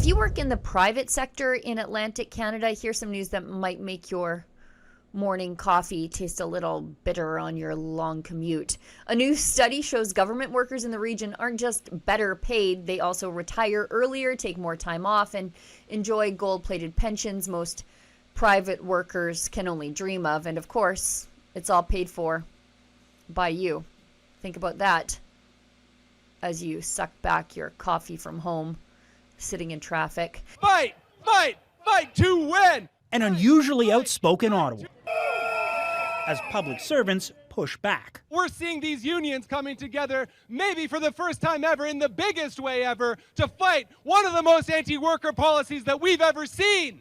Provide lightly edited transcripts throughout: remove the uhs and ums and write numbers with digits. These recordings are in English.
If you work in the private sector in Atlantic Canada, here's some news that might make your morning coffee taste a little bitter on your long commute. A new study shows government workers in the region aren't just better paid, they also retire earlier, take more time off, and enjoy gold-plated pensions most private workers can only dream of. And of course, it's all paid for by you. Think about that as you suck back your coffee from home, sitting in traffic. Fight, fight, fight to win! An unusually outspoken Ottawa as public servants push back. We're seeing these unions coming together, maybe for the first time ever, in the biggest way ever, to fight one of the most anti-worker policies that we've ever seen.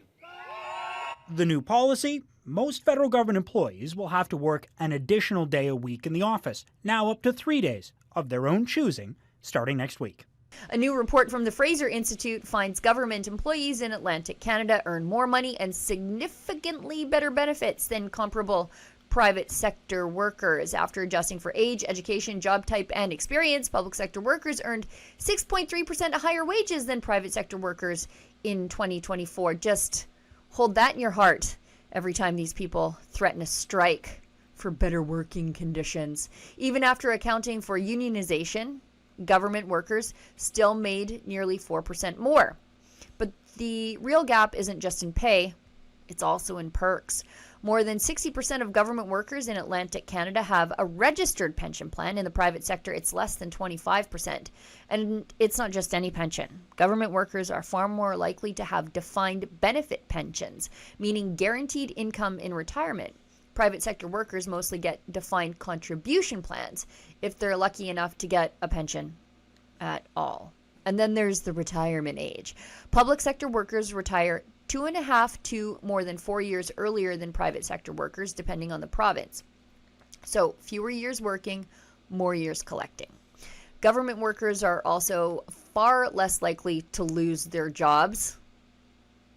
The new policy? Most federal government employees will have to work an additional day a week in the office, now up to 3 days of their own choosing, starting next week. A new report from the Fraser Institute finds government employees in Atlantic Canada earn more money and significantly better benefits than comparable private sector workers. After adjusting for age, education, job type, and experience, public sector workers earned 6.3% higher wages than private sector workers in 2024. Just hold that in your heart every time these people threaten a strike for better working conditions. Even after accounting for unionization, government workers still made nearly 4% more. But the real gap isn't just in pay, it's also in perks. More than 60% of government workers in Atlantic Canada have a registered pension plan. In the private sector, it's less than 25%. And it's not just any pension. Government workers are far more likely to have defined benefit pensions, meaning guaranteed income in retirement. Private sector workers mostly get defined contribution plans if they're lucky enough to get a pension at all. And then there's the retirement age. Public sector workers retire 2.5 to more than 4 years earlier than private sector workers, depending on the province. So fewer years working, more years collecting. Government workers are also far less likely to lose their jobs,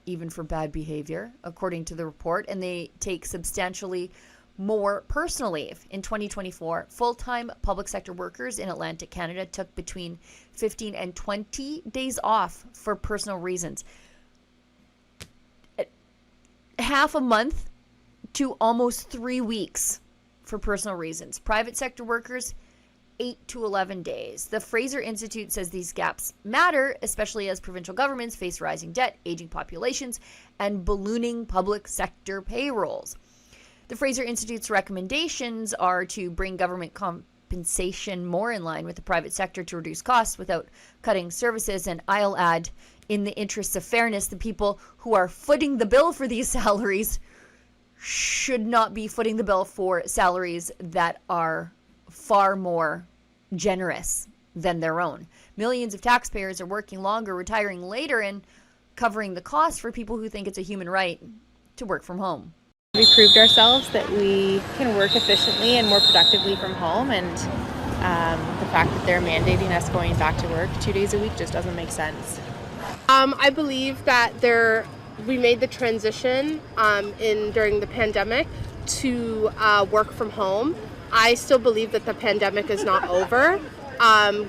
even for bad behavior, according to the report, and they take substantially more personal leave. In 2024, full-time public sector workers in Atlantic Canada took between 15 and 20 days off for personal reasons. Half a month to almost 3 weeks for personal reasons. Private sector workers, 8 to 11 days. The Fraser Institute says these gaps matter, especially as provincial governments face rising debt, aging populations, and ballooning public sector payrolls. The Fraser Institute's recommendations are to bring government compensation more in line with the private sector to reduce costs without cutting services. And I'll add, in the interests of fairness, the people who are footing the bill for these salaries should not be footing the bill for salaries that are far more generous than their own. Millions of taxpayers are working longer, retiring later, and covering the cost for people who think it's a human right to work from home. We proved ourselves that we can work efficiently and more productively from home, and the fact that they're mandating us going back to work 2 days a week just doesn't make sense. I believe that we made the transition during the pandemic to work from home. I still believe that the pandemic is not over.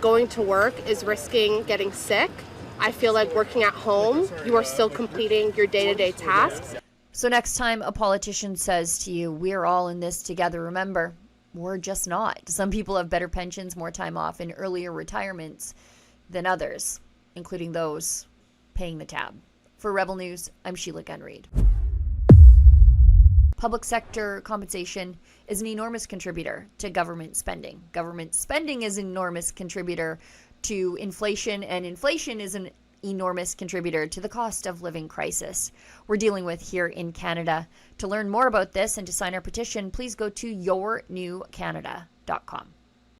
Going to work is risking getting sick. I feel like working at home, you are still completing your day-to-day tasks. So next time a politician says to you, we're all in this together, remember, we're just not. Some people have better pensions, more time off, and earlier retirements than others, including those paying the tab. For Rebel News, I'm Sheila Gunn-Reid. Public sector compensation is an enormous contributor to government spending. Government spending is an enormous contributor to inflation, and inflation is an enormous contributor to the cost of living crisis we're dealing with here in Canada. To learn more about this and to sign our petition, please go to yournewcanada.com.